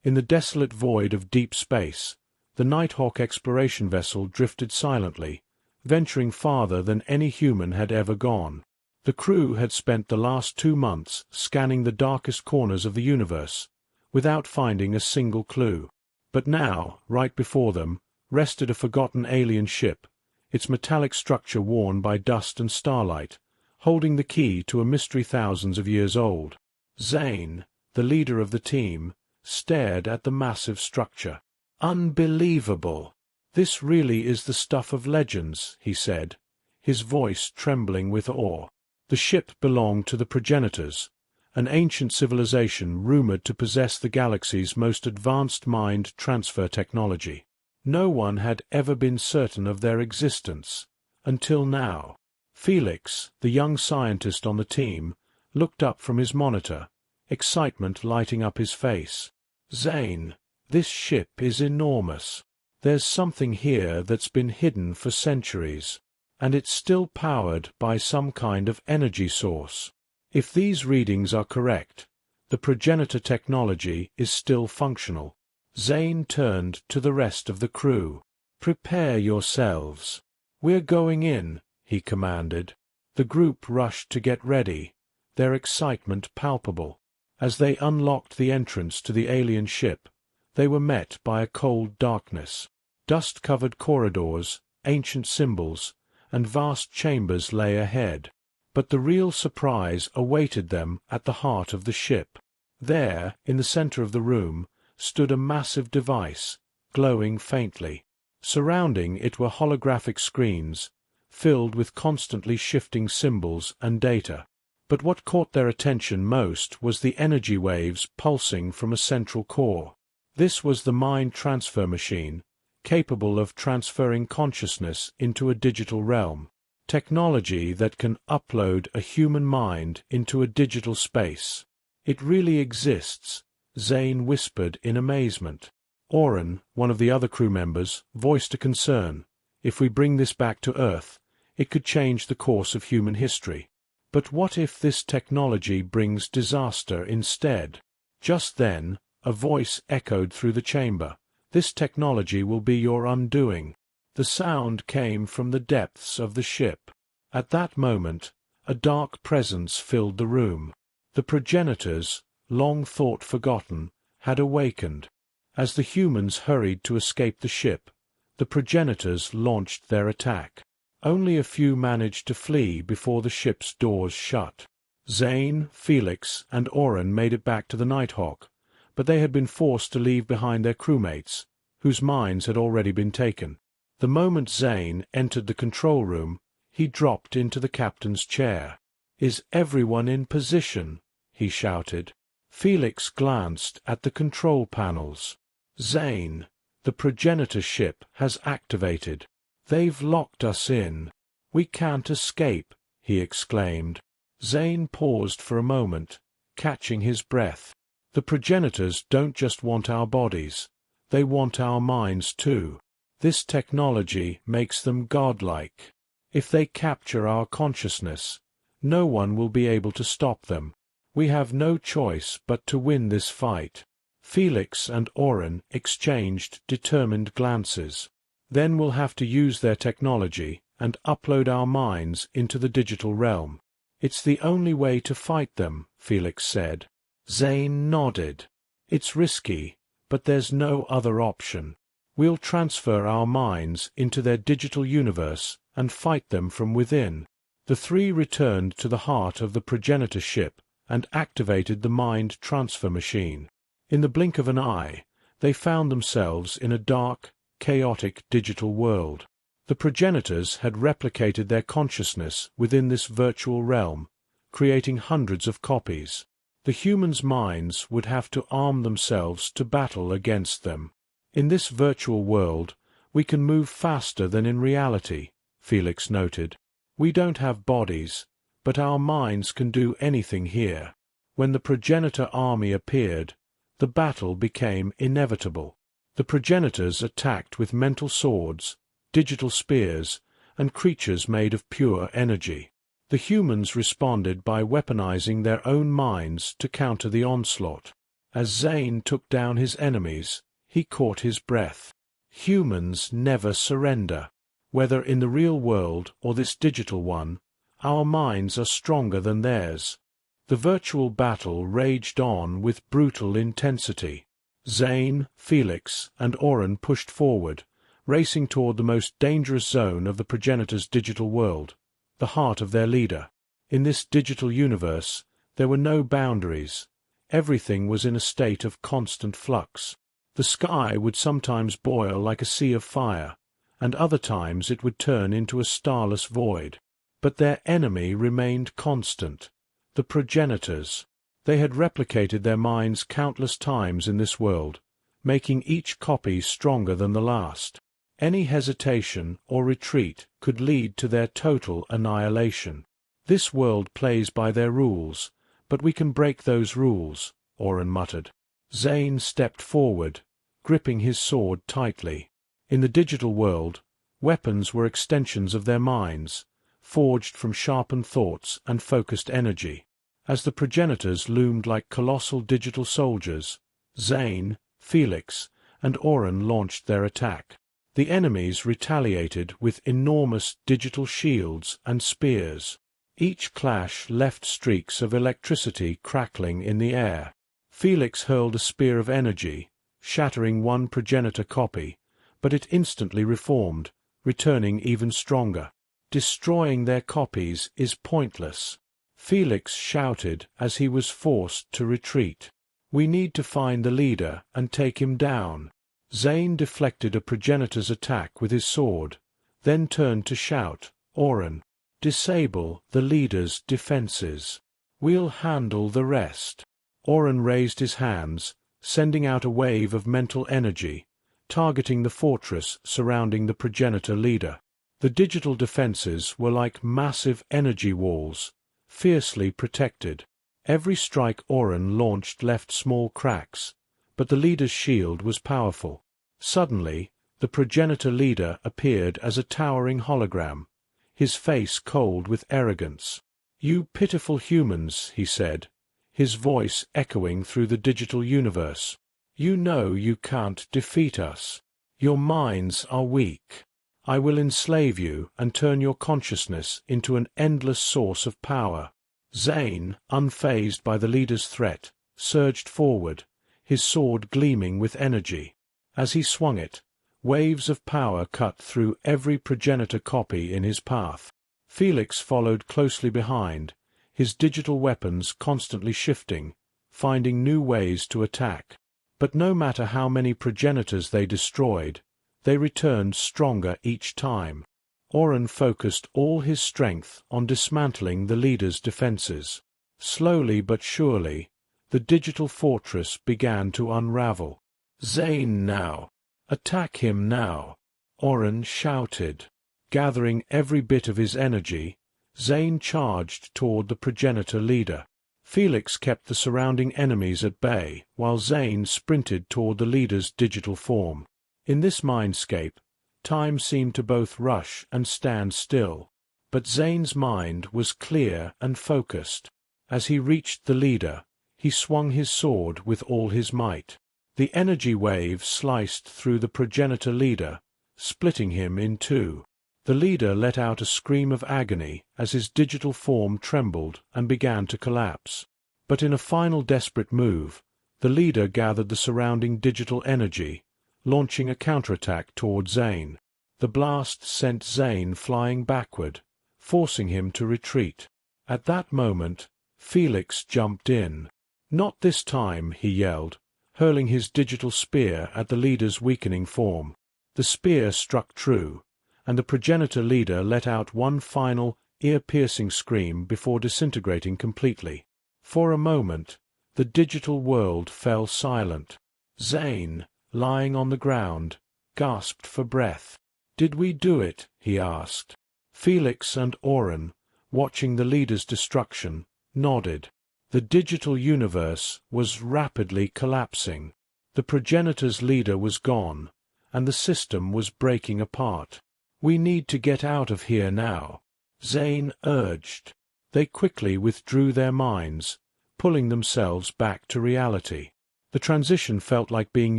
In the desolate void of deep space, the Nighthawk exploration vessel drifted silently, venturing farther than any human had ever gone. The crew had spent the last 2 months scanning the darkest corners of the universe, without finding a single clue. But now, right before them, rested a forgotten alien ship, its metallic structure worn by dust and starlight, holding the key to a mystery thousands of years old. Zane, the leader of the team, stared at the massive structure. "Unbelievable! This really is the stuff of legends," he said, his voice trembling with awe. The ship belonged to the progenitors, an ancient civilization rumored to possess the galaxy's most advanced mind transfer technology. No one had ever been certain of their existence, until now. Felix, the young scientist on the team, looked up from his monitor, excitement lighting up his face. "Zane, this ship is enormous. There's something here that's been hidden for centuries, and it's still powered by some kind of energy source. If these readings are correct, the progenitor technology is still functional." Zane turned to the rest of the crew. "Prepare yourselves. We're going in," he commanded. The group rushed to get ready, their excitement palpable. As they unlocked the entrance to the alien ship, they were met by a cold darkness. Dust-covered corridors, ancient symbols, and vast chambers lay ahead. But the real surprise awaited them at the heart of the ship. There, in the center of the room, stood a massive device, glowing faintly. Surrounding it were holographic screens, filled with constantly shifting symbols and data. But what caught their attention most was the energy waves pulsing from a central core. This was the mind transfer machine, capable of transferring consciousness into a digital realm. Technology that can upload a human mind into a digital space. "It really exists," Zane whispered in amazement. Oren, one of the other crew members, voiced a concern. "If we bring this back to Earth, it could change the course of human history. But what if this technology brings disaster instead?" Just then, a voice echoed through the chamber. "This technology will be your undoing." The sound came from the depths of the ship. At that moment, a dark presence filled the room. The progenitors, long thought forgotten, had awakened. As the humans hurried to escape the ship, the progenitors launched their attack. Only a few managed to flee before the ship's doors shut. Zane, Felix, and Oren made it back to the Nighthawk, but they had been forced to leave behind their crewmates, whose minds had already been taken. The moment Zane entered the control room, he dropped into the captain's chair. "Is everyone in position?" he shouted. Felix glanced at the control panels. "Zane, the progenitor ship has activated. They've locked us in. We can't escape," he exclaimed. Zane paused for a moment, catching his breath. "The progenitors don't just want our bodies. They want our minds too. This technology makes them godlike. If they capture our consciousness, no one will be able to stop them. We have no choice but to win this fight." Felix and Oren exchanged determined glances. "Then we'll have to use their technology and upload our minds into the digital realm. It's the only way to fight them," Felix said. Zane nodded. "It's risky, but there's no other option. We'll transfer our minds into their digital universe and fight them from within." The three returned to the heart of the progenitor ship and activated the mind transfer machine. In the blink of an eye, they found themselves in a dark, chaotic digital world. The progenitors had replicated their consciousness within this virtual realm, creating hundreds of copies. The humans' minds would have to arm themselves to battle against them. "In this virtual world, we can move faster than in reality," Felix noted. "We don't have bodies, but our minds can do anything here." When the progenitor army appeared, the battle became inevitable. The progenitors attacked with mental swords, digital spears, and creatures made of pure energy. The humans responded by weaponizing their own minds to counter the onslaught. As Zane took down his enemies, he caught his breath. Humans never surrender. Whether in the real world or this digital one, our minds are stronger than theirs. The virtual battle raged on with brutal intensity. Zane, Felix, and Oren pushed forward, racing toward the most dangerous zone of the progenitor's digital world, the heart of their leader. In this digital universe, there were no boundaries. Everything was in a state of constant flux. The sky would sometimes boil like a sea of fire, and other times it would turn into a starless void. But their enemy remained constant. The progenitors. They had replicated their minds countless times in this world, making each copy stronger than the last. Any hesitation or retreat could lead to their total annihilation. This world plays by their rules, but we can break those rules, Oren muttered. Zane stepped forward, gripping his sword tightly. In the digital world, weapons were extensions of their minds, forged from sharpened thoughts and focused energy. As the progenitors loomed like colossal digital soldiers, Zane, Felix, and Oren launched their attack. The enemies retaliated with enormous digital shields and spears. Each clash left streaks of electricity crackling in the air. Felix hurled a spear of energy, shattering one progenitor copy, but it instantly reformed, returning even stronger. Destroying their copies is pointless. Felix shouted as he was forced to retreat. We need to find the leader and take him down. Zane deflected a progenitor's attack with his sword, then turned to shout, Oren, disable the leader's defenses. We'll handle the rest. Oren raised his hands, sending out a wave of mental energy, targeting the fortress surrounding the progenitor leader. The digital defenses were like massive energy walls, fiercely protected. Every strike Oren launched left small cracks, but the leader's shield was powerful. Suddenly, the progenitor leader appeared as a towering hologram, his face cold with arrogance. You pitiful humans, he said, his voice echoing through the digital universe. You know you can't defeat us. Your minds are weak. I will enslave you and turn your consciousness into an endless source of power. Zane, unfazed by the leader's threat, surged forward, his sword gleaming with energy. As he swung it, waves of power cut through every progenitor copy in his path. Felix followed closely behind, his digital weapons constantly shifting, finding new ways to attack. But no matter how many progenitors they destroyed, they returned stronger each time. Oren focused all his strength on dismantling the leader's defenses. Slowly but surely, the digital fortress began to unravel. Zane now! Attack him now! Oren shouted. Gathering every bit of his energy, Zane charged toward the progenitor leader. Felix kept the surrounding enemies at bay, while Zane sprinted toward the leader's digital form. In this mindscape, time seemed to both rush and stand still. But Zane's mind was clear and focused. As he reached the leader, he swung his sword with all his might. The energy wave sliced through the progenitor leader, splitting him in two. The leader let out a scream of agony as his digital form trembled and began to collapse. But in a final desperate move, the leader gathered the surrounding digital energy, launching a counterattack toward Zane. The blast sent Zane flying backward, forcing him to retreat. At that moment, Felix jumped in. Not this time, he yelled, hurling his digital spear at the leader's weakening form. The spear struck true, and the progenitor leader let out one final, ear-piercing scream before disintegrating completely. For a moment, the digital world fell silent. Zane, lying on the ground, gasped for breath. "Did we do it?" he asked. Felix and Oren, watching the leader's destruction, nodded. The digital universe was rapidly collapsing. The progenitor's leader was gone, and the system was breaking apart. "We need to get out of here now," Zane urged. They quickly withdrew their minds, pulling themselves back to reality. The transition felt like being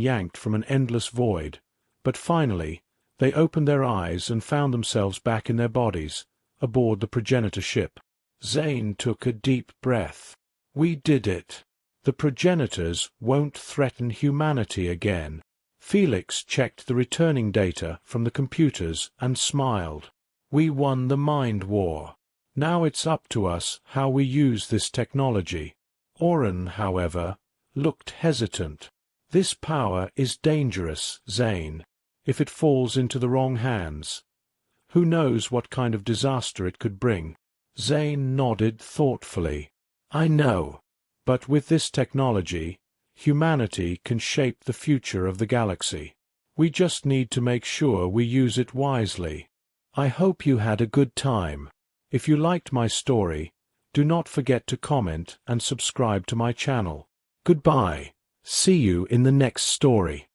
yanked from an endless void, but finally, they opened their eyes and found themselves back in their bodies, aboard the progenitor ship. Zane took a deep breath. We did it. The progenitors won't threaten humanity again. Felix checked the returning data from the computers and smiled. We won the mind war. Now it's up to us how we use this technology. Oren, however, looked hesitant. This power is dangerous, Zane. If it falls into the wrong hands, who knows what kind of disaster it could bring? Zane nodded thoughtfully. I know. But with this technology, humanity can shape the future of the galaxy. We just need to make sure we use it wisely. I hope you had a good time. If you liked my story, do not forget to comment and subscribe to my channel. Goodbye. See you in the next story.